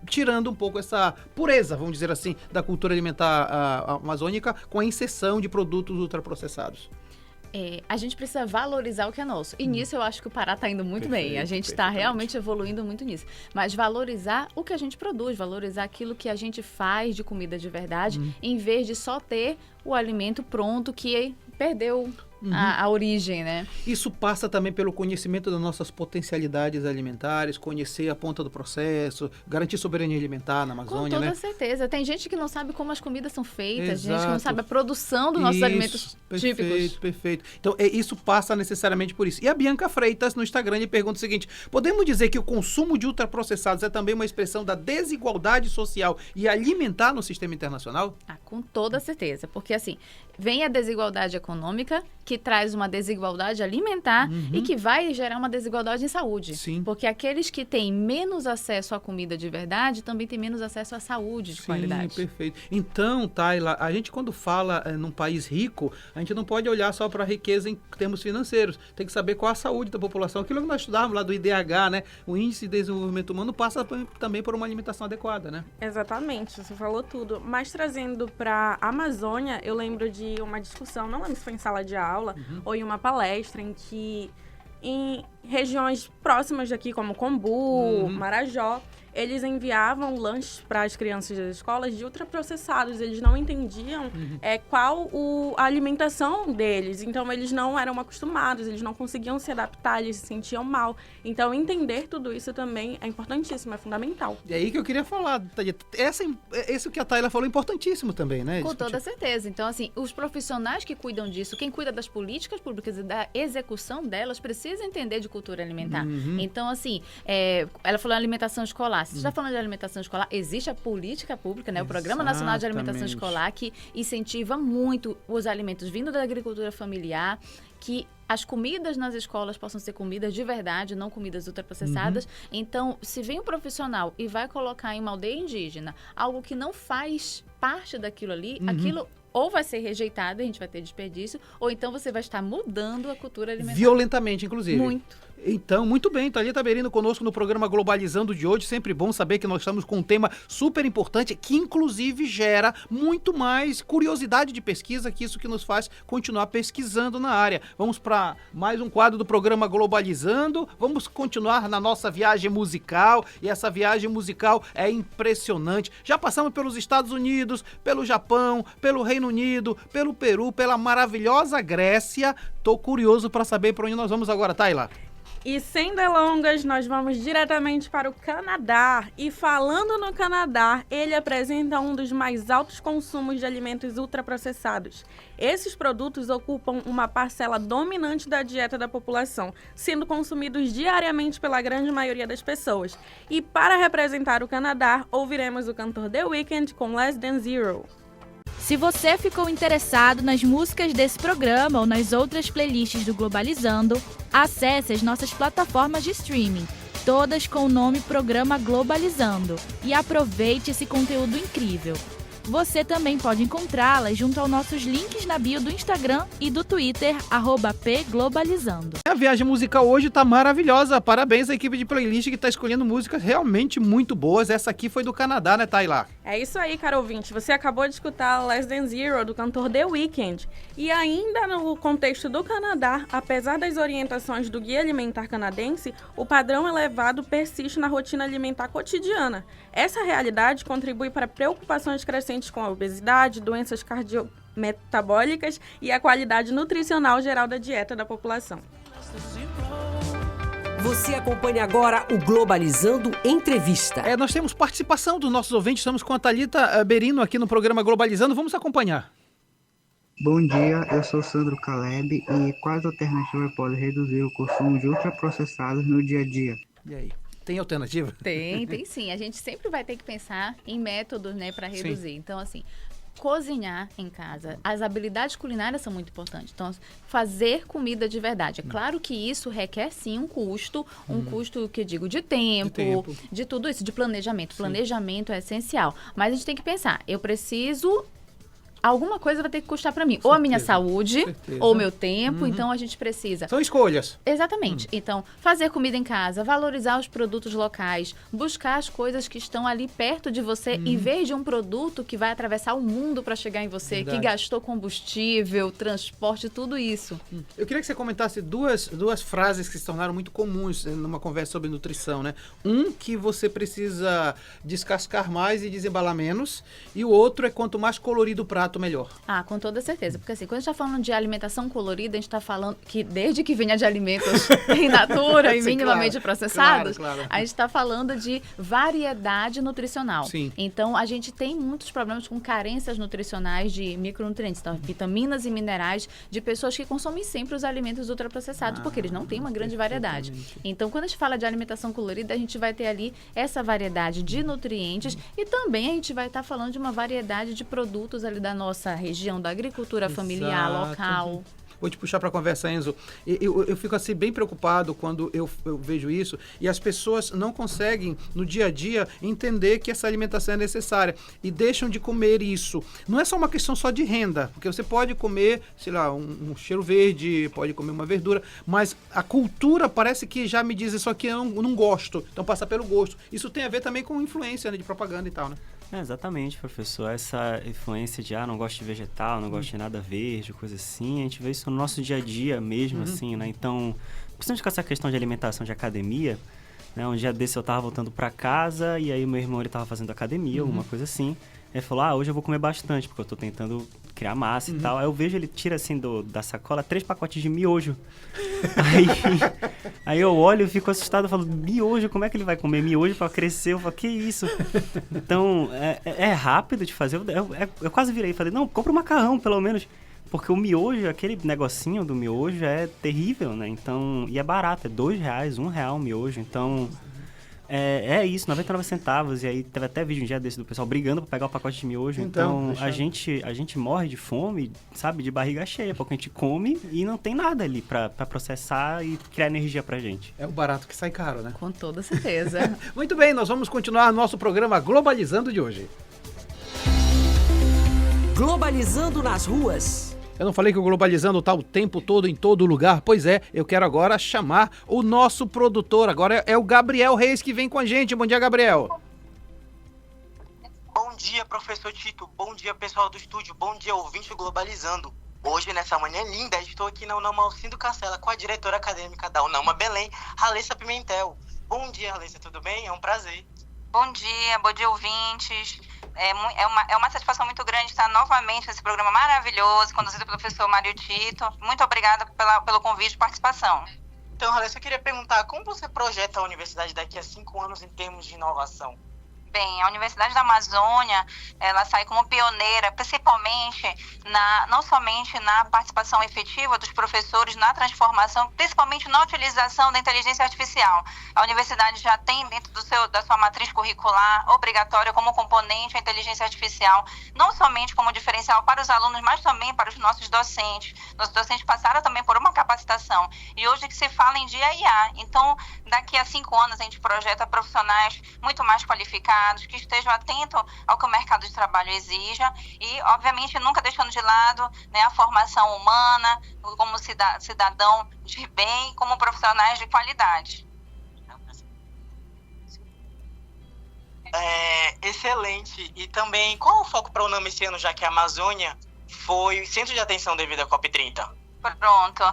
tirando um pouco essa pureza, vamos dizer assim, da cultura alimentar amazônica com a inserção de produtos ultraprocessados? A gente precisa valorizar o que é nosso. E nisso eu acho que o Pará está indo muito bem. A gente está realmente evoluindo muito nisso. Mas valorizar o que a gente produz, valorizar aquilo que a gente faz de comida de verdade, em vez de só ter o alimento pronto que perdeu a origem, né? Isso passa também pelo conhecimento das nossas potencialidades alimentares, conhecer a ponta do processo, garantir soberania alimentar na Amazônia, com toda né? certeza. Tem gente que não sabe como as comidas são feitas, Exato. gente que não sabe a produção dos nossos alimentos típicos. Perfeito. Então, isso passa necessariamente por isso. E a Bianca Freitas, no Instagram, lhe pergunta o seguinte: podemos dizer que o consumo de ultraprocessados é também uma expressão da desigualdade social e alimentar no sistema internacional? Com toda certeza. Porque, assim, vem a desigualdade econômica, que traz uma desigualdade alimentar e que vai gerar uma desigualdade em saúde. Sim. Porque aqueles que têm menos acesso à comida de verdade também têm menos acesso à saúde de qualidade. Sim, perfeito. Então, Tayla, a gente quando fala num país rico, a gente não pode olhar só para a riqueza em termos financeiros. Tem que saber qual a saúde da população. Aquilo que nós estudávamos lá do IDH, né? O Índice de Desenvolvimento Humano passa também por uma alimentação adequada, né? Exatamente, você falou tudo. Mas trazendo para a Amazônia, eu lembro de uma discussão, não lembro se for em sala de aula ou em uma palestra em que em regiões próximas daqui, como Combu, Marajó, eles enviavam lanches para as crianças das escolas de ultraprocessados. Eles não entendiam qual a alimentação deles. Então, eles não eram acostumados, eles não conseguiam se adaptar, eles se sentiam mal. Então, entender tudo isso também é importantíssimo, é fundamental. E aí que eu queria falar, Thalita. Esse que a Tayla falou é importantíssimo também, né? Com toda certeza. Então, assim, os profissionais que cuidam disso, quem cuida das políticas públicas e da execução delas, precisa entender de cultura alimentar. Então, assim, ela falou alimentação escolar. Se você está falando de alimentação escolar, existe a política pública, né? O Programa Nacional de Alimentação Escolar, que incentiva muito os alimentos vindo da agricultura familiar, que as comidas nas escolas possam ser comidas de verdade, não comidas ultraprocessadas. Então, se vem um profissional e vai colocar em uma aldeia indígena algo que não faz parte daquilo ali, aquilo ou vai ser rejeitado, a gente vai ter desperdício, ou então você vai estar mudando a cultura alimentar. Violentamente, inclusive. Muito. Então, muito bem, Thalita Berino conosco no programa Globalizando de hoje. Sempre bom saber que nós estamos com um tema super importante, que inclusive gera muito mais curiosidade de pesquisa, que isso que nos faz continuar pesquisando na área. Vamos para mais um quadro do programa Globalizando. Vamos continuar na nossa viagem musical, e essa viagem musical é impressionante. Já passamos pelos Estados Unidos, pelo Japão, pelo Reino Unido, pelo Peru, pela maravilhosa Grécia. Tô curioso para saber para onde nós vamos agora, Tayla. E sem delongas, nós vamos diretamente para o Canadá. E falando no Canadá, ele apresenta um dos mais altos consumos de alimentos ultraprocessados. Esses produtos ocupam uma parcela dominante da dieta da população, sendo consumidos diariamente pela grande maioria das pessoas. E para representar o Canadá, ouviremos o cantor The Weeknd com Less Than Zero. Se você ficou interessado nas músicas desse programa ou nas outras playlists do Globalizando, acesse as nossas plataformas de streaming, todas com o nome Programa Globalizando, e aproveite esse conteúdo incrível. Você também pode encontrá-las junto aos nossos links na bio do Instagram e do Twitter, @pglobalizando. A viagem musical hoje tá maravilhosa. Parabéns à equipe de playlist que tá escolhendo músicas realmente muito boas. Essa aqui foi do Canadá, né, Tayla? É isso aí, caro ouvinte. Você acabou de escutar Less Than Zero, do cantor The Weeknd. E ainda no contexto do Canadá, apesar das orientações do Guia Alimentar Canadense, o padrão elevado persiste na rotina alimentar cotidiana. Essa realidade contribui para preocupações crescentes com a obesidade, doenças cardiometabólicas e a qualidade nutricional geral da dieta da população. Você acompanha agora o Globalizando Entrevista. Nós temos participação dos nossos ouvintes, estamos com a Thalita Berino aqui no programa Globalizando. Vamos acompanhar. Bom dia, eu sou Sandro Caleb e quais alternativas podem reduzir o consumo de ultraprocessados no dia a dia? E aí? Tem alternativa? Tem sim. A gente sempre vai ter que pensar em métodos, né, para reduzir. Sim. Então, assim, cozinhar em casa. As habilidades culinárias são muito importantes. Então, fazer comida de verdade. É claro que isso requer, sim, um custo que eu digo de tempo, de tudo isso, de planejamento. Sim. Planejamento é essencial. Mas a gente tem que pensar, eu preciso... Alguma coisa vai ter que custar para mim. Ou a minha saúde, ou o meu tempo. Então, a gente precisa... São escolhas. Exatamente. Então, fazer comida em casa, valorizar os produtos locais, buscar as coisas que estão ali perto de você, em vez de um produto que vai atravessar o mundo para chegar em você, verdade, que gastou combustível, transporte, tudo isso. Eu queria que você comentasse duas frases que se tornaram muito comuns numa conversa sobre nutrição, né? Que você precisa descascar mais e desembalar menos. E o outro é quanto mais colorido o prato, melhor. Com toda certeza. Porque assim, quando a gente está falando de alimentação colorida, a gente está falando que desde que venha de alimentos in natura e minimamente processados, claro. A gente está falando de variedade nutricional. Sim. Então, a gente tem muitos problemas com carências nutricionais de micronutrientes, então, vitaminas e minerais de pessoas que consomem sempre os alimentos ultraprocessados, porque eles não têm uma grande variedade. Então, quando a gente fala de alimentação colorida, a gente vai ter ali essa variedade de nutrientes e também a gente vai estar falando de uma variedade de produtos ali da nossa região, da agricultura familiar, local. Vou te puxar para a conversa, Enzo. Eu fico assim bem preocupado quando eu vejo isso e as pessoas não conseguem, no dia a dia, entender que essa alimentação é necessária e deixam de comer isso. Não é só uma questão só de renda, porque você pode comer, sei lá, um cheiro verde, pode comer uma verdura, mas a cultura parece que já me diz isso aqui eu não gosto, então passa pelo gosto. Isso tem a ver também com influência, né, de propaganda e tal, né? Exatamente, professor. Essa influência de, não gosto de vegetal, não gosto de nada verde, coisa assim, a gente vê isso no nosso dia a dia mesmo, assim, né? Então, principalmente com essa questão de alimentação de academia, né? Um dia desse eu tava voltando pra casa e aí meu irmão, ele tava fazendo academia, alguma coisa assim. Ele falou, hoje eu vou comer bastante, porque eu tô tentando criar massa e tal. Aí eu vejo, ele tira assim da sacola 3 pacotes de miojo. Aí eu olho e fico assustado, eu falo, miojo, como é que ele vai comer miojo pra crescer? Eu falo, que isso? Então, é rápido de fazer. Eu quase virei e falei, não, compra um macarrão, pelo menos. Porque o miojo, aquele negocinho do miojo é terrível, né? Então, e é barato, é R$2, R$1 o miojo. Então, é isso, 99 centavos. E aí teve até vídeo um dia desse do pessoal brigando pra pegar o pacote de miojo. Então a gente morre de fome, sabe, de barriga cheia. Porque a gente come e não tem nada ali pra processar e criar energia pra gente. É o barato que sai caro, né? Com toda certeza. Muito bem, nós vamos continuar nosso programa Globalizando de hoje. Globalizando nas ruas. Eu não falei que o Globalizando tá o tempo todo em todo lugar? Pois é, eu quero agora chamar o nosso produtor. Agora é o Gabriel Reis que vem com a gente. Bom dia, Gabriel. Bom dia, professor Tito. Bom dia, pessoal do estúdio. Bom dia, ouvinte do Globalizando. Hoje, nessa manhã linda, estou aqui na UNAMA Alcindo Cacela com a diretora acadêmica da UNAMA Belém, Ralessa Pimentel. Bom dia, Ralessa, tudo bem? É um prazer. Bom dia, ouvintes. É uma satisfação muito grande estar novamente nesse programa maravilhoso, conduzido pelo professor Mário Tito. Muito obrigada pelo convite de participação. Então, Ralessa, eu queria perguntar, como você projeta a universidade daqui a 5 anos em termos de inovação? Bem, a Universidade da Amazônia, ela sai como pioneira, principalmente, não somente na participação efetiva dos professores na transformação, principalmente na utilização da inteligência artificial. A universidade já tem dentro da sua matriz curricular obrigatória como componente a inteligência artificial, não somente como diferencial para os alunos, mas também para os nossos docentes. Nossos docentes passaram também por uma capacitação. E hoje que se fala em dia IA. Então, daqui a 5 anos a gente projeta profissionais muito mais qualificados, que estejam atentos ao que o mercado de trabalho exija e, obviamente, nunca deixando de lado, né, a formação humana, como cidadão de bem, como profissionais de qualidade. Excelente. E também, qual é o foco para a UNAMA esse ano, já que a Amazônia foi centro de atenção devido à COP30? Pronto.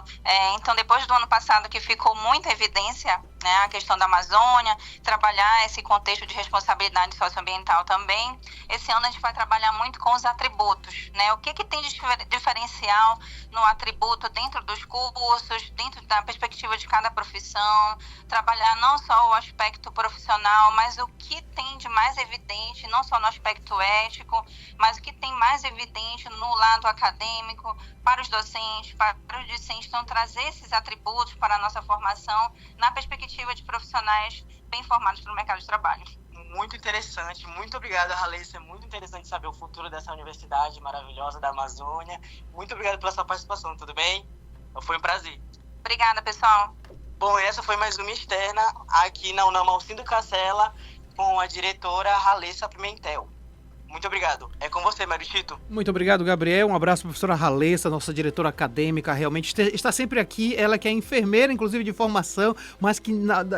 Então, depois do ano passado que ficou muita evidência, né, a questão da Amazônia, trabalhar esse contexto de responsabilidade socioambiental também, esse ano a gente vai trabalhar muito com os atributos, né? O que tem de diferencial no atributo dentro dos cursos, dentro da perspectiva de cada profissão, trabalhar não só o aspecto profissional, mas o que tem de mais evidente, não só no aspecto ético, mas o que tem mais evidente no lado acadêmico, para os docentes, para os discentes. Então, trazer esses atributos para a nossa formação na perspectiva de profissionais bem formados para o mercado de trabalho. Muito interessante, muito obrigada, Ralessa. É muito interessante saber o futuro dessa universidade maravilhosa da Amazônia. Muito obrigado pela sua participação, tudo bem? Foi um prazer. Obrigada, pessoal. Bom, essa foi mais uma externa aqui na UNAMA Alcindo Cacela com a diretora Ralessa Pimentel. Muito obrigado. É com você, Mário Tito. Muito obrigado, Gabriel. Um abraço para a professora Ralessa, nossa diretora acadêmica, realmente está sempre aqui. Ela que é enfermeira, inclusive de formação, mas que,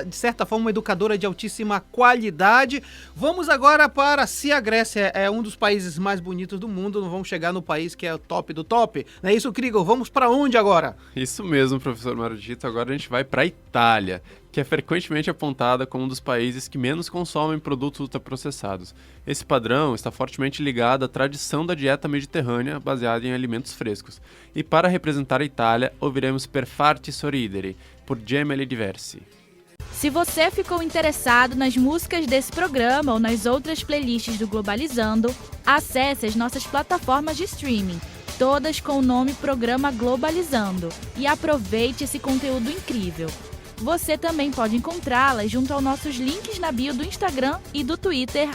de certa forma, uma educadora de altíssima qualidade. Vamos agora para, se a Grécia é um dos países mais bonitos do mundo, não vamos chegar no país que é o top do top. Não é isso, Krigor? Vamos para onde agora? Isso mesmo, professor Mário Tito. Agora a gente vai para a Itália, que é frequentemente apontada como um dos países que menos consomem produtos ultraprocessados. Esse padrão está fortemente ligado à tradição da dieta mediterrânea baseada em alimentos frescos. E para representar a Itália, ouviremos Per farti sorridere, por Gemelli Diversi. Se você ficou interessado nas músicas desse programa ou nas outras playlists do Globalizando, acesse as nossas plataformas de streaming, todas com o nome Programa Globalizando, e aproveite esse conteúdo incrível. Você também pode encontrá-las junto aos nossos links na bio do Instagram e do Twitter,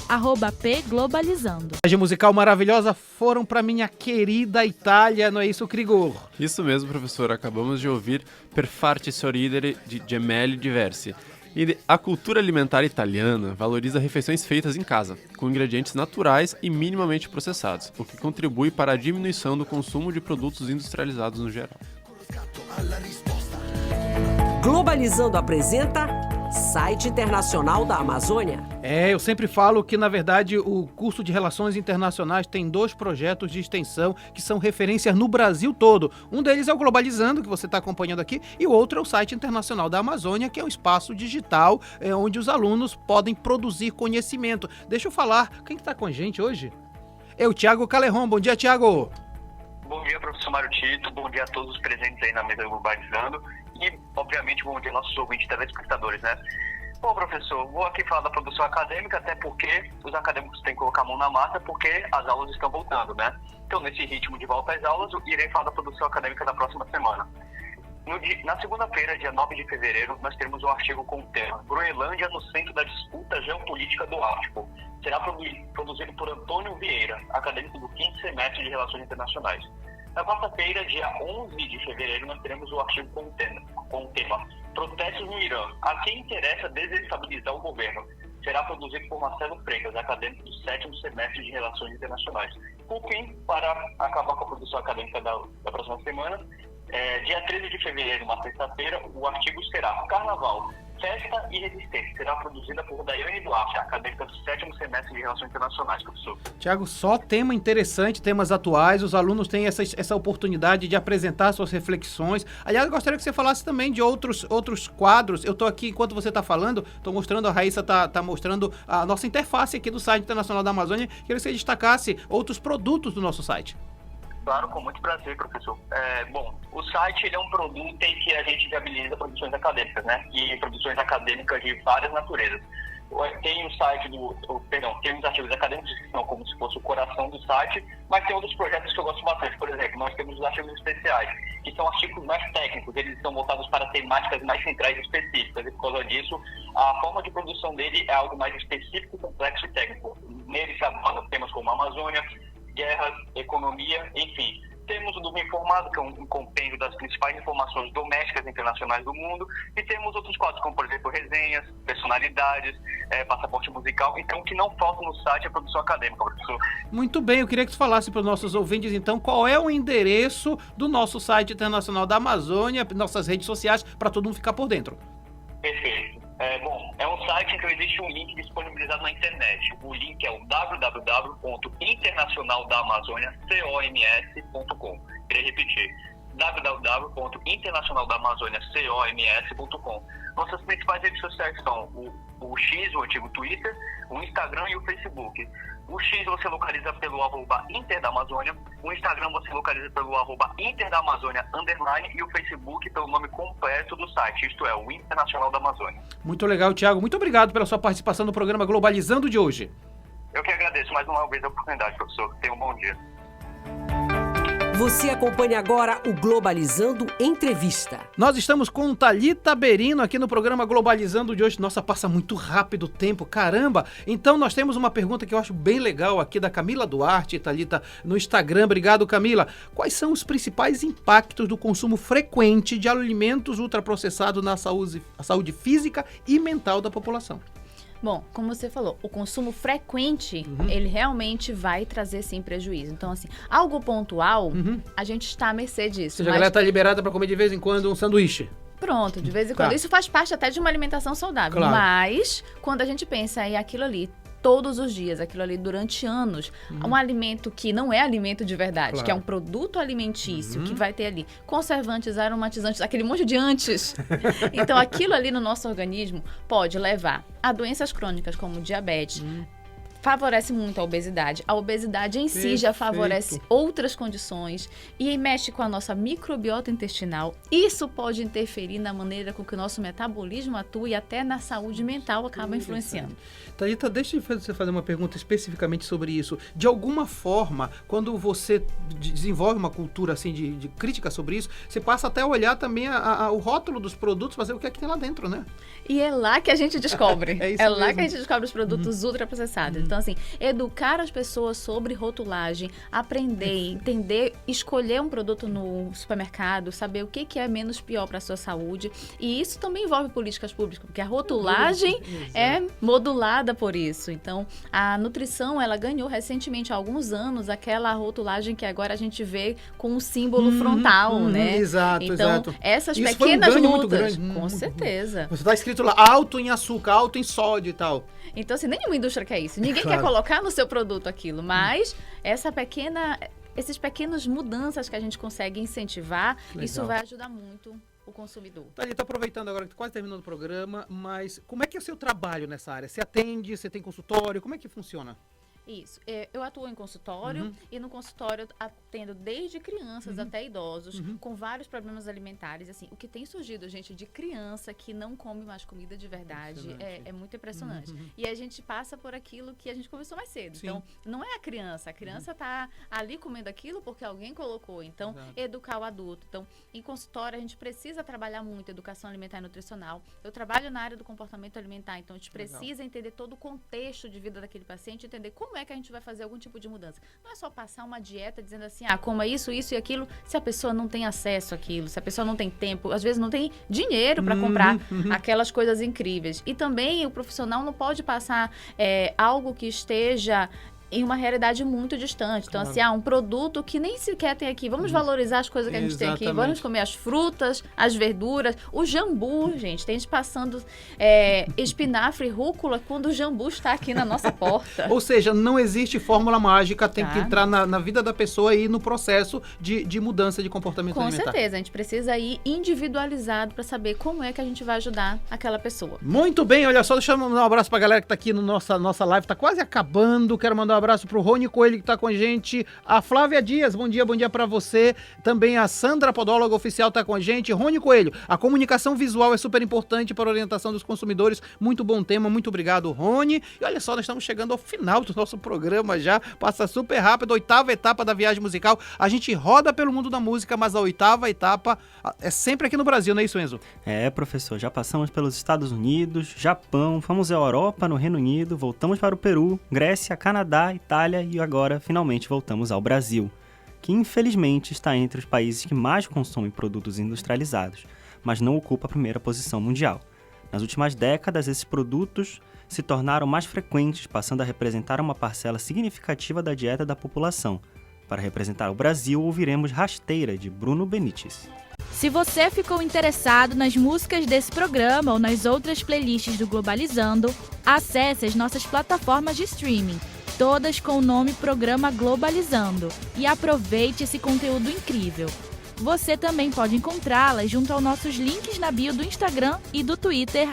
@pglobalizando. A musical maravilhosa foram para minha querida Itália, não é isso, Krigor? Isso mesmo, professor. Acabamos de ouvir Per farti sorridere, de Gemelli Diversi. E a cultura alimentar italiana valoriza refeições feitas em casa, com ingredientes naturais e minimamente processados, o que contribui para a diminuição do consumo de produtos industrializados no geral. Globalizando apresenta site internacional da Amazônia. Eu sempre falo que, na verdade, o curso de Relações Internacionais tem 2 projetos de extensão que são referências no Brasil todo. Um deles é o Globalizando, que você está acompanhando aqui, e o outro é o site internacional da Amazônia, que é um espaço digital onde os alunos podem produzir conhecimento. Deixa eu falar, quem está com a gente hoje? É o Thiago Calerron. Bom dia, Thiago. Bom dia, professor Mário Tito. Bom dia a todos os presentes aí na mesa Globalizando. E, obviamente, bom dia aos nossos ouvintes telespectadores, né? Bom, professor, vou aqui falar da produção acadêmica, até porque os acadêmicos têm que colocar a mão na massa, porque as aulas estão voltando, né? Então, nesse ritmo de volta às aulas, eu irei falar da produção acadêmica da próxima semana. Na segunda-feira, dia 9 de fevereiro, nós teremos um artigo com o tema Groenlândia no centro da disputa geopolítica do Ártico. Será produzido por Antônio Vieira, acadêmico do 5º semestre de Relações Internacionais. Na quarta-feira, dia 11 de fevereiro, nós teremos o artigo com o tema Protestos no Irã. A quem interessa desestabilizar o governo. Será produzido por Marcelo Freitas, acadêmico do 7º semestre de Relações Internacionais. Por fim, para acabar com a produção acadêmica da próxima semana, dia 13 de fevereiro, uma sexta-feira, o artigo será Carnaval, Festa e Resistência. Será produzida por Daiane Duarte, acadêmica do 7º semestre de Relações Internacionais, professor. Tiago, só tema interessante, temas atuais, os alunos têm essa oportunidade de apresentar suas reflexões. Aliás, eu gostaria que você falasse também de outros quadros. Eu estou aqui, enquanto você está falando, estou mostrando, a Raíssa está mostrando a nossa interface aqui do site internacional da Amazônia. Queria que você destacasse outros produtos do nosso site. Claro, com muito prazer, professor. Bom, o site ele é um produto em que a gente viabiliza produções acadêmicas, né? E produções acadêmicas de várias naturezas. Tem o site tem os artigos acadêmicos que são como se fosse o coração do site, mas tem outros projetos que eu gosto bastante. Por exemplo, nós temos os artigos especiais, que são artigos mais técnicos, eles são voltados para temáticas mais centrais e específicas, e por causa disso, a forma de produção dele é algo mais específico, complexo e técnico. Nele se abordam temas como Amazônia, guerras, economia, enfim. Temos o do Bem Informado, que é um compêndio das principais informações domésticas e internacionais do mundo, e temos outros quadros, como, por exemplo, resenhas, personalidades, passaporte musical. Então, o que não falta no site é a produção acadêmica, professor. Muito bem, eu queria que você falasse para os nossos ouvintes, então, qual é o endereço do nosso site internacional da Amazônia, nossas redes sociais, para todo mundo ficar por dentro. Bom, é um site em que existe um link disponibilizado na internet. O link é o www.internacionaldaamazoniacoms.com. Queria repetir, www.internacionaldaamazoniacoms.com. Nossas principais redes sociais são o X, o antigo Twitter, o Instagram e o Facebook. O X você localiza pelo @InterDaAmazônia, o Instagram você localiza pelo @InterDaAmazônia_ e o Facebook pelo nome completo do site, isto é, o Internacional da Amazônia. Muito legal, Thiago. Muito obrigado pela sua participação no programa Globalizando de hoje. Eu que agradeço mais uma vez a oportunidade, professor. Tenha um bom dia. Você acompanha agora o Globalizando Entrevista. Nós estamos com Thalita Berino aqui no programa Globalizando de hoje. Nossa, passa muito rápido o tempo, caramba! Então nós temos uma pergunta que eu acho bem legal aqui da Camila Duarte, Thalita, no Instagram. Obrigado, Camila. Quais são os principais impactos do consumo frequente de alimentos ultraprocessados na saúde física e mental da população? Bom, como você falou, o consumo frequente, ele realmente vai trazer, sim, prejuízo. Então, assim, algo pontual, a gente está à mercê disso. Ou seja, a galera está liberada para comer de vez em quando um sanduíche. Pronto, de vez em quando. Tá. Isso faz parte até de uma alimentação saudável. Claro. Mas, quando a gente pensa em aquilo ali, todos os dias, aquilo ali durante anos, um alimento que não é alimento de verdade, claro, que é um produto alimentício, que vai ter ali conservantes, aromatizantes, aquele monte de antes. Então, aquilo ali no nosso organismo pode levar a doenças crônicas como diabetes, favorece muito a obesidade. A obesidade em si já favorece outras condições e mexe com a nossa microbiota intestinal. Isso pode interferir na maneira com que o nosso metabolismo atua e até na saúde mental acaba influenciando. Thalita, deixa eu fazer uma pergunta especificamente sobre isso. De alguma forma, quando você desenvolve uma cultura assim, de crítica sobre isso, você passa até a olhar também o rótulo dos produtos, fazer o que é que tem lá dentro, né? E é lá que a gente descobre. É lá que a gente descobre os produtos ultraprocessados. Então, assim, educar as pessoas sobre rotulagem, aprender, entender, escolher um produto no supermercado, saber o que é menos pior para a sua saúde. E isso também envolve políticas públicas, porque a rotulagem é modulada por isso. Então, a nutrição, ela ganhou recentemente, há alguns anos, aquela rotulagem que agora a gente vê com o símbolo frontal, né? Exato, então, exato. Essas isso pequenas foi um ganho lutas, muito grande, com certeza. Você tá escrito lá, alto em açúcar, alto em sódio e tal. Então, assim, nenhuma indústria quer isso. Ninguém Claro. quer colocar no seu produto aquilo, mas esses pequenas mudanças que a gente consegue incentivar, Legal. isso vai ajudar muito o consumidor. Thalita, aproveitando agora que quase terminando o programa, mas como é que é o seu trabalho nessa área? Você atende, você tem consultório, como é que funciona? Isso. Eu atuo em consultório e no consultório eu atendo desde crianças até idosos com vários problemas alimentares. Assim, o que tem surgido, gente, de criança que não come mais comida de verdade é muito impressionante. E a gente passa por aquilo que a gente conversou mais cedo. Sim. Então, não é a criança tá ali comendo aquilo porque alguém colocou. Então, educar o adulto. Então, em consultório a gente precisa trabalhar muito educação alimentar e nutricional. Eu trabalho na área do comportamento alimentar, então a gente precisa entender todo o contexto de vida daquele paciente, entender como é que a gente vai fazer algum tipo de mudança. Não é só passar uma dieta dizendo assim, coma isso, isso e aquilo, se a pessoa não tem acesso àquilo, se a pessoa não tem tempo, às vezes não tem dinheiro para comprar aquelas coisas incríveis. E também o profissional não pode passar algo que esteja em uma realidade muito distante. Então, assim, um produto que nem sequer tem aqui. Vamos valorizar as coisas que a gente tem aqui. Vamos comer as frutas, as verduras. O jambu, gente. Tem gente passando espinafre e rúcula quando o jambu está aqui na nossa porta. Ou seja, não existe fórmula mágica, tem que entrar na vida da pessoa e ir no processo de mudança de comportamento alimentar. Com certeza. A gente precisa ir individualizado para saber como é que a gente vai ajudar aquela pessoa. Muito bem, olha só, deixa eu mandar um abraço pra galera que tá aqui no nossa live, tá quase acabando. Quero mandar um abraço pro Rony Coelho, que tá com a gente. A Flávia Dias, bom dia pra você. Também a Sandra Podóloga Oficial tá com a gente. Rony Coelho, a comunicação visual é super importante para a orientação dos consumidores. Muito bom tema, muito obrigado, Rony. E olha só, nós estamos chegando ao final do nosso programa já. Passa super rápido, 8ª etapa da viagem musical. A gente roda pelo mundo da música, mas a 8ª etapa é sempre aqui no Brasil, não é isso, Enzo? Professor, já passamos pelos Estados Unidos, Japão, fomos à Europa, no Reino Unido, voltamos para o Peru, Grécia, Canadá, Itália e agora finalmente voltamos ao Brasil, que infelizmente está entre os países que mais consomem produtos industrializados, mas não ocupa a primeira posição mundial. Nas últimas décadas, esses produtos se tornaram mais frequentes, passando a representar uma parcela significativa da dieta da população. Para representar o Brasil, ouviremos Rasteira, de Bruno Benites. Se você ficou interessado nas músicas desse programa ou nas outras playlists do Globalizando, acesse as nossas plataformas de streaming, todas com o nome Programa Globalizando, e aproveite esse conteúdo incrível. Você também pode encontrá-las junto aos nossos links na bio do Instagram e do Twitter,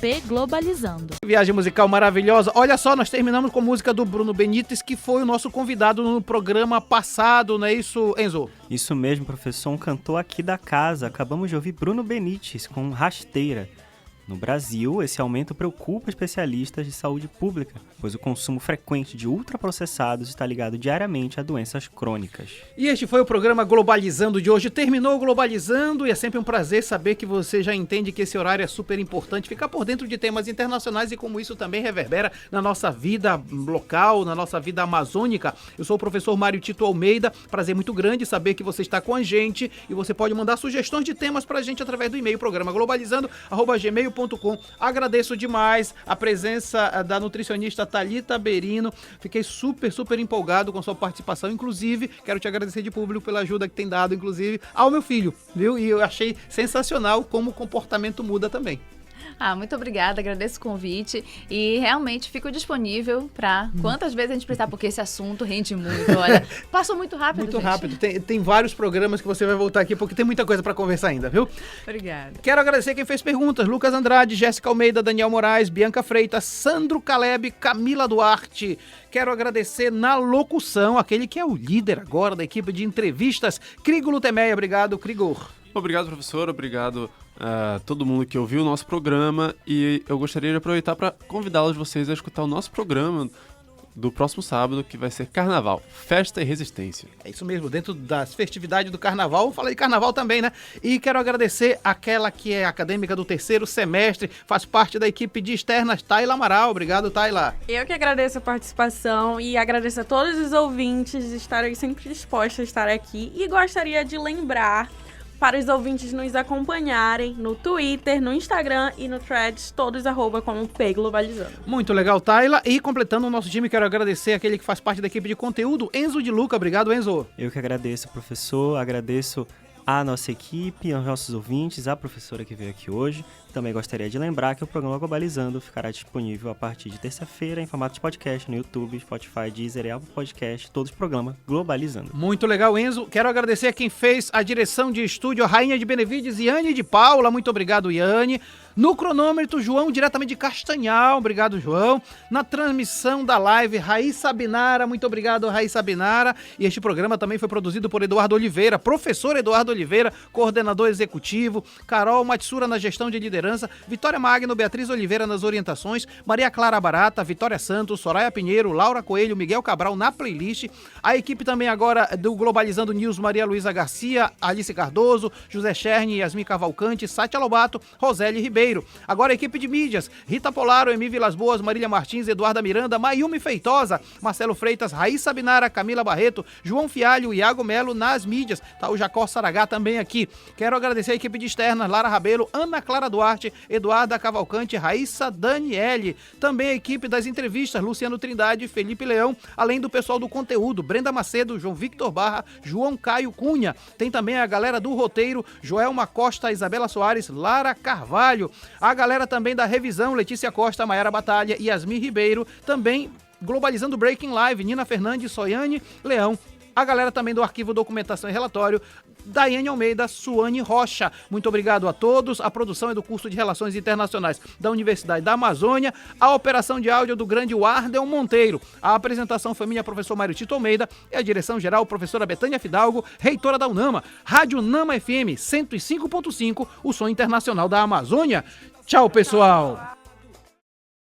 @pglobalizando. Viagem musical maravilhosa. Olha só, nós terminamos com a música do Bruno Benites, que foi o nosso convidado no programa passado, não é isso, Enzo? Isso mesmo, professor, um cantor aqui da casa. Acabamos de ouvir Bruno Benites com Rasteira. No Brasil, esse aumento preocupa especialistas de saúde pública, pois o consumo frequente de ultraprocessados está ligado diariamente a doenças crônicas. E este foi o programa Globalizando de hoje. Terminou o Globalizando e é sempre um prazer saber que você já entende que esse horário é super importante, ficar por dentro de temas internacionais e como isso também reverbera na nossa vida local, na nossa vida amazônica. Eu sou o professor Mário Tito Almeida, prazer muito grande saber que você está com a gente e você pode mandar sugestões de temas pra gente através do e-mail programa globalizando@gmail.com. Agradeço demais a presença da nutricionista Thalita Berino. Fiquei super empolgado com sua participação. Inclusive, quero te agradecer de público pela ajuda que tem dado, inclusive, ao meu filho, viu? E eu achei sensacional como o comportamento muda também. Muito obrigada, agradeço o convite e realmente fico disponível para quantas vezes a gente precisar, porque esse assunto rende muito, olha, passou muito rápido, Muito gente. rápido, tem vários programas que você vai voltar aqui, porque tem muita coisa para conversar ainda, viu? Obrigada. Quero agradecer quem fez perguntas, Lucas Andrade, Jéssica Almeida, Daniel Moraes, Bianca Freitas, Sandro Caleb, Camila Duarte. Quero agradecer na locução, aquele que é o líder agora da equipe de entrevistas, Crigo Lutemeia. Obrigado, Crigor. Obrigado, professor. Obrigado a todo mundo que ouviu o nosso programa. E eu gostaria de aproveitar para convidá-los vocês a escutar o nosso programa do próximo sábado, que vai ser Carnaval, Festa e Resistência. É isso mesmo, dentro das festividades do Carnaval, vou falar de Carnaval também, né? E quero agradecer aquela que é acadêmica do 3º semestre, faz parte da equipe de externas, Tayla Amaral. Obrigado, Tayla. Eu que agradeço a participação e agradeço a todos os ouvintes de estarem sempre dispostos a estar aqui. E gostaria de lembrar para os ouvintes nos acompanharem no Twitter, no Instagram e no Threads, todos como @Globalizando. Muito legal, Tayla. E completando o nosso time, quero agradecer aquele que faz parte da equipe de conteúdo, Enzo de Luca. Obrigado, Enzo. Eu que agradeço, professor. Agradeço a nossa equipe, aos nossos ouvintes, a professora que veio aqui hoje. Também gostaria de lembrar que o programa Globalizando ficará disponível a partir de terça-feira em formato de podcast no YouTube, Spotify, Deezer e Apple Podcast, todos os programas Globalizando. Muito legal, Enzo. Quero agradecer a quem fez a direção de estúdio, a Rainha de Benevides, Iane de Paula. Muito obrigado, Iane. No cronômetro, João, diretamente de Castanhal. Obrigado, João. Na transmissão da live, Raíssa Binara. Muito obrigado, Raíssa Binara. E este programa também foi produzido por Eduardo Oliveira, professor Eduardo Oliveira, coordenador executivo, Carol Matsura na gestão de liderança, Vitória Magno, Beatriz Oliveira nas orientações, Maria Clara Barata, Vitória Santos, Soraya Pinheiro, Laura Coelho, Miguel Cabral na playlist. A equipe também agora do Globalizando News, Maria Luísa Garcia, Alice Cardoso, José Cherny, Yasmin Cavalcante, Sátia Lobato, Roseli Ribeiro. Agora a equipe de mídias, Rita Polaro, Emi Vilas Boas, Marília Martins, Eduarda Miranda, Mayumi Feitosa, Marcelo Freitas, Raíssa Binara, Camila Barreto, João Fialho, Iago Melo nas mídias, tá o Jacó Saragá também aqui. Quero agradecer a equipe de externas, Lara Rabelo, Ana Clara Duarte, Eduarda Cavalcante, Raíssa Daniele, também a equipe das entrevistas, Luciano Trindade e Felipe Leão, além do pessoal do conteúdo, Brenda Macedo, João Victor Barra, João Caio Cunha, tem também a galera do roteiro, Joelma Costa, Isabela Soares, Lara Carvalho, a galera também da revisão, Letícia Costa, Maiara Batalha, Yasmin Ribeiro, também Globalizando Breaking Live, Nina Fernandes, Soiane Leão, a galera também do Arquivo Documentação e Relatório, Daiane Almeida, Suane Rocha. Muito obrigado a todos. A produção é do curso de Relações Internacionais da Universidade da Amazônia. A operação de áudio do grande Wardel Monteiro. A apresentação foi minha, professor Mário Tito Almeida, e a direção geral, professora Betânia Fidalgo, reitora da UNAMA. Rádio Nama FM 105.5, o som internacional da Amazônia. Tchau, pessoal!